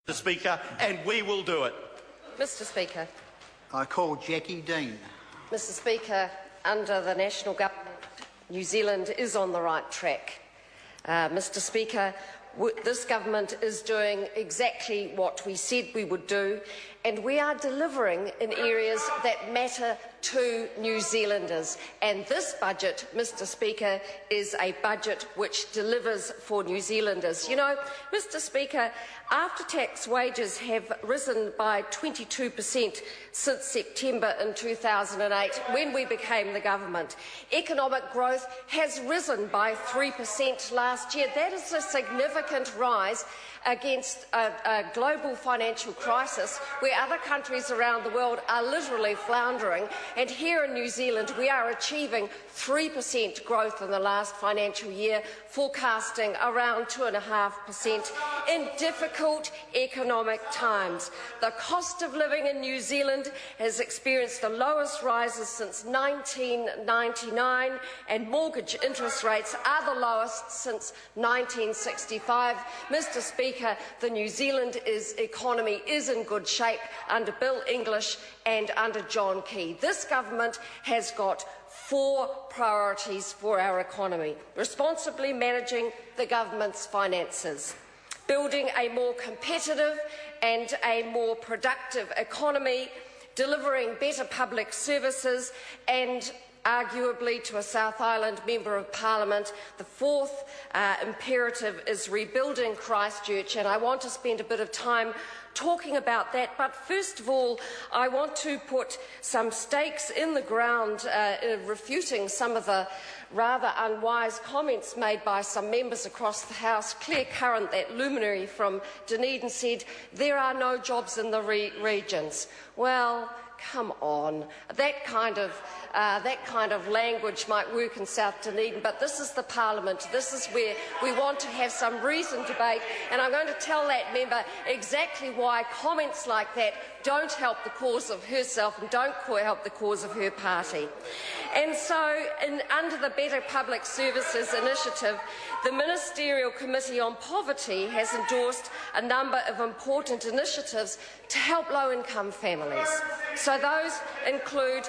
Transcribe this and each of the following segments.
Mr. Speaker, and we will do it. Mr. Speaker. I call Jackie Dean. Mr. Speaker, under the National Government, New Zealand is on the right track. Mr. Speaker, this government is doing exactly what we said we would do, and we are delivering in areas that matter to New Zealanders. And this budget, Mr. Speaker, is a budget which delivers for New Zealanders. You know, Mr. Speaker, after-tax wages have risen by 22% since September in 2008, when we became the government. Economic growth has risen by 3% last year. That is a significant rise against a global financial crisis where other countries around the world are literally floundering. And here in New Zealand, we are achieving 3% growth in the last financial year, forecasting around 2.5% in difficult economic times. The cost of living in New Zealand has experienced the lowest rises since 1999, and mortgage interest rates are the lowest since 1965. Mr. Speaker, the New Zealand economy is in good shape under Bill English and under John Key. This government has got 4 priorities for our economy: responsibly managing the government's finances, building a more competitive and a more productive economy, delivering better public services, and arguably, to a South Island Member of Parliament, the 4th imperative is rebuilding Christchurch, and I want to spend a bit of time talking about that. But first of all, I want to put some stakes in the ground refuting some of the rather unwise comments made by some members across the House. Claire Curran, that luminary from Dunedin, said there are no jobs in the regions. Well, come on, that kind of language might work in South Dunedin, but this is the Parliament. This is where we want to have some reasoned debate, and I'm going to tell that member exactly why comments like that don't help the cause of herself and don't help the cause of her party. And so, under the Better Public Services Initiative, the Ministerial Committee on Poverty has endorsed a number of important initiatives to help low-income families. So those include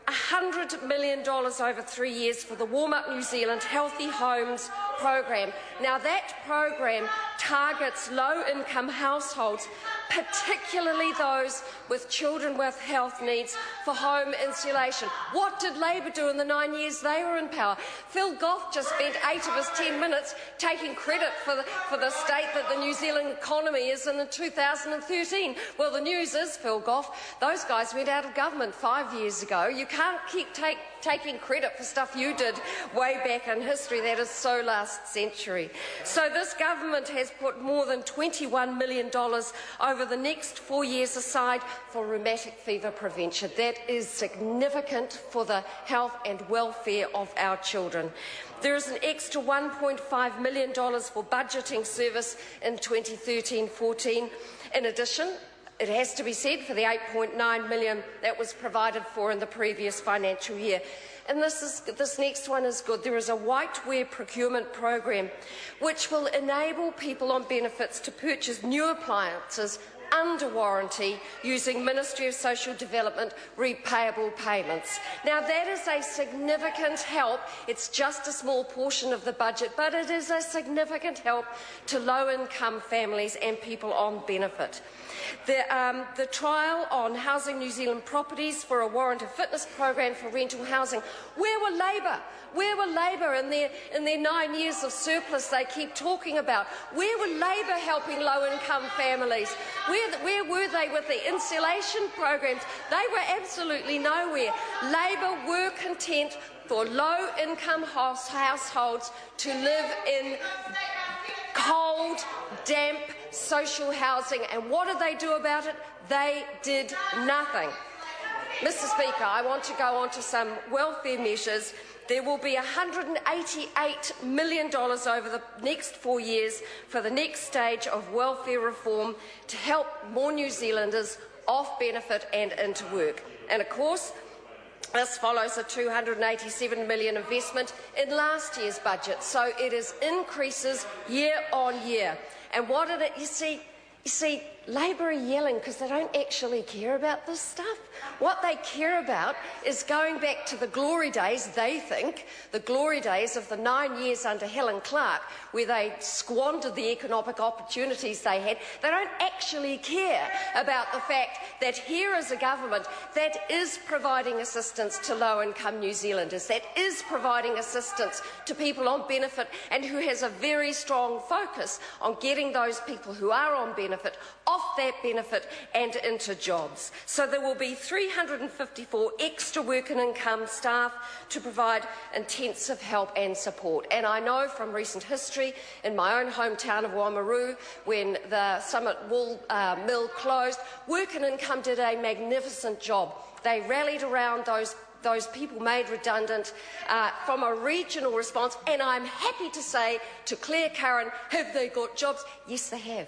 $100 million over 3 years for the Warm Up New Zealand Healthy Homes program. Now, that program targets low-income households, particularly those with children with health needs, for home insulation. What did Labor do in the 9 years they were in power? Phil Goff just spent 8 of his 10 minutes taking credit for the state that the New Zealand economy is in 2013. Well, the news is, Phil Goff, those guys went out of government 5 years ago. You can't keep taking credit for stuff you did way back in history. That is so last century. So this government has put more than $21 million over the next 4 years aside for rheumatic fever prevention. That is significant for the health and welfare of our children. There is an extra $1.5 million for budgeting service in 2013-14. In addition, it has to be said, for the $8.9 million that was provided for in the previous financial year. And this next one is good. There is a whiteware procurement program which will enable people on benefits to purchase new appliances under warranty using Ministry of Social Development repayable payments. Now, that is a significant help. It's just a small portion of the budget, but it is a significant help to low-income families and people on benefit. The trial on Housing New Zealand properties for a warranted fitness program for rental housing. Where were Labor? Where were Labor in their 9 years of surplus they keep talking about? Where were Labor helping low-income families? Where were they with the insulation programs? They were absolutely nowhere. Labor were content for low-income households to live in cold, damp social housing. And what did they do about it? They did nothing. Mr. Speaker, I want to go on to some welfare measures. There will be $188 million over the next 4 years for the next stage of welfare reform to help more New Zealanders off benefit and into work. And of course, this follows a $287 million investment in last year's budget, so it is increases year on year. And what did it? You see, Labor are yelling because they don't actually care about this stuff. What they care about is going back to the glory days, they think, the glory days of the 9 years under Helen Clark, where they squandered the economic opportunities they had. They don't actually care about the fact that here is a government that is providing assistance to low-income New Zealanders, that is providing assistance to people on benefit, and who has a very strong focus on getting those people who are on benefit off that benefit and into jobs. So there will be 354 extra work and income staff to provide intensive help and support. And I know from recent history in my own hometown of Waimaru, when the Summit Wool Mill closed, Work and Income did a magnificent job. They rallied around those people made redundant from a regional response, and I'm happy to say to Claire Curran, have they got jobs? Yes, they have.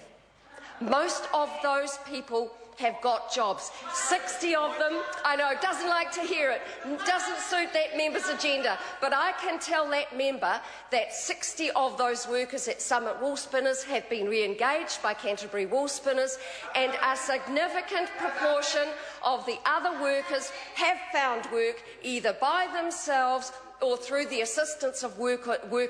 Most of those people have got jobs. 60 of them, I know, doesn't like to hear it, doesn't suit that member's agenda, but I can tell that member that 60 of those workers at Summit Wool Spinners have been re-engaged by Canterbury Wool Spinners, and a significant proportion of the other workers have found work either by themselves or through the assistance of work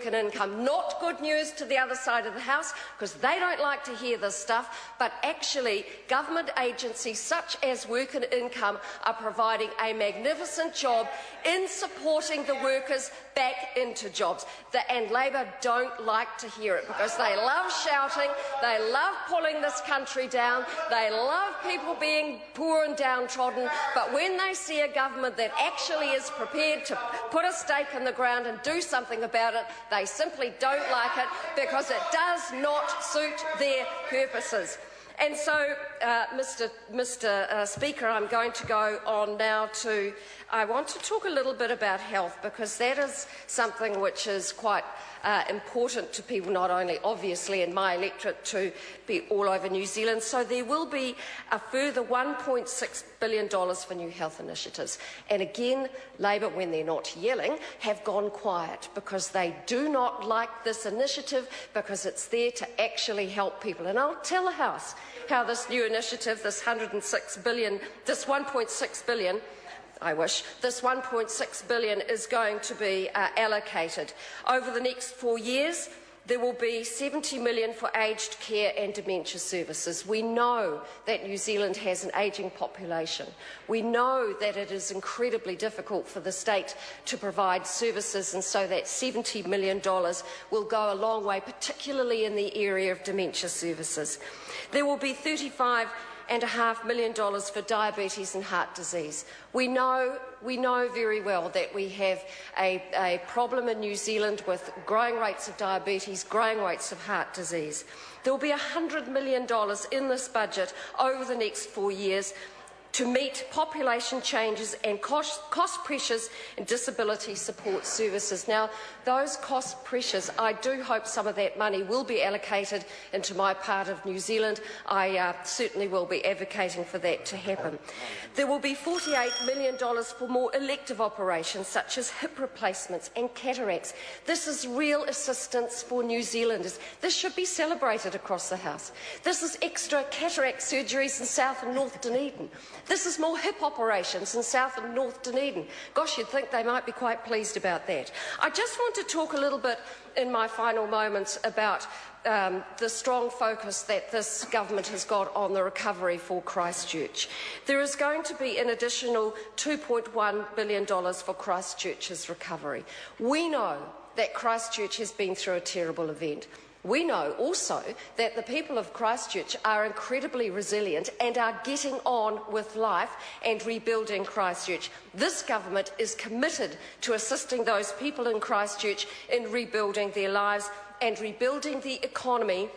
and income. Not good news to the other side of the House, because they don't like to hear this stuff, but actually government agencies such as Work and Income are providing a magnificent job in supporting the workers back into jobs. And Labor don't like to hear it, because they love shouting, they love pulling this country down, they love people being poor and downtrodden, but when they see a government that actually is prepared to put a stake in the ground and do something about it, they simply don't like it, because it does not suit their purposes. And so, Mr. Speaker, I'm going to go on now to, I want to talk a little bit about health, because that is something which is quite important to people, not only obviously in my electorate, to be all over New Zealand. So there will be a further $1.6 billion for new health initiatives. And again, Labor, when they're not yelling, have gone quiet, because they do not like this initiative, because it's there to actually help people. And I'll tell the House how this new initiative, this $1.6 billion, this $1.6 billion, this $1.6 billion is going to be allocated. Over the next 4 years, there will be $70 million for aged care and dementia services. We know that New Zealand has an ageing population. We know that it is incredibly difficult for the state to provide services, and so that $70 million will go a long way, particularly in the area of dementia services. There will be $35.5 million for diabetes and heart disease. We know very well that we have a problem in New Zealand with growing rates of diabetes, growing rates of heart disease. There will be $100 million in this budget over the next 4 years to meet population changes and cost pressures in disability support services. Now, those cost pressures, I do hope some of that money will be allocated into my part of New Zealand. I certainly will be advocating for that to happen. There will be $48 million for more elective operations, such as hip replacements and cataracts. This is real assistance for New Zealanders. This should be celebrated across the House. This is extra cataract surgeries in South and North Dunedin. This is more hip operations in South and North Dunedin. Gosh, you'd think they might be quite pleased about that. I just want to talk a little bit in my final moments about the strong focus that this government has got on the recovery for Christchurch. There is going to be an additional $2.1 billion for Christchurch's recovery. We know that Christchurch has been through a terrible event. We know also that the people of Christchurch are incredibly resilient and are getting on with life and rebuilding Christchurch. This government is committed to assisting those people in Christchurch in rebuilding their lives and rebuilding the economy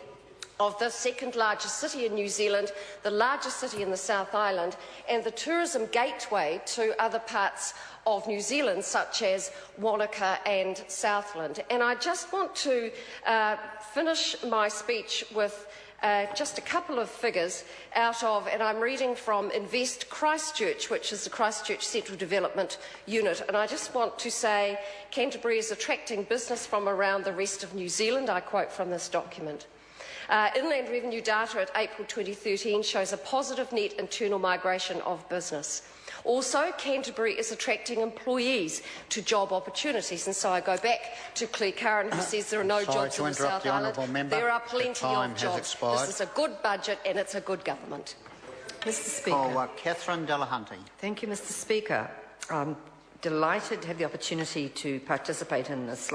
of the second largest city in New Zealand, the largest city in the South Island, and the tourism gateway to other parts of New Zealand, such as Wanaka and Southland. And I just want to finish my speech with just a couple of figures out of, and I'm reading from Invest Christchurch, which is the Christchurch Central Development Unit. And I just want to say Canterbury is attracting business from around the rest of New Zealand. I quote from this document. Inland revenue data at April 2013 shows a positive net internal migration of business. Also, Canterbury is attracting employees to job opportunities, and so I go back to Claire Curran, who says there are no jobs in the South Island. There are plenty of jobs. This is a good budget and it's a good government. Mr. Speaker. Catherine Delahunty. Thank you, Mr. Speaker. I'm delighted to have the opportunity to participate in this.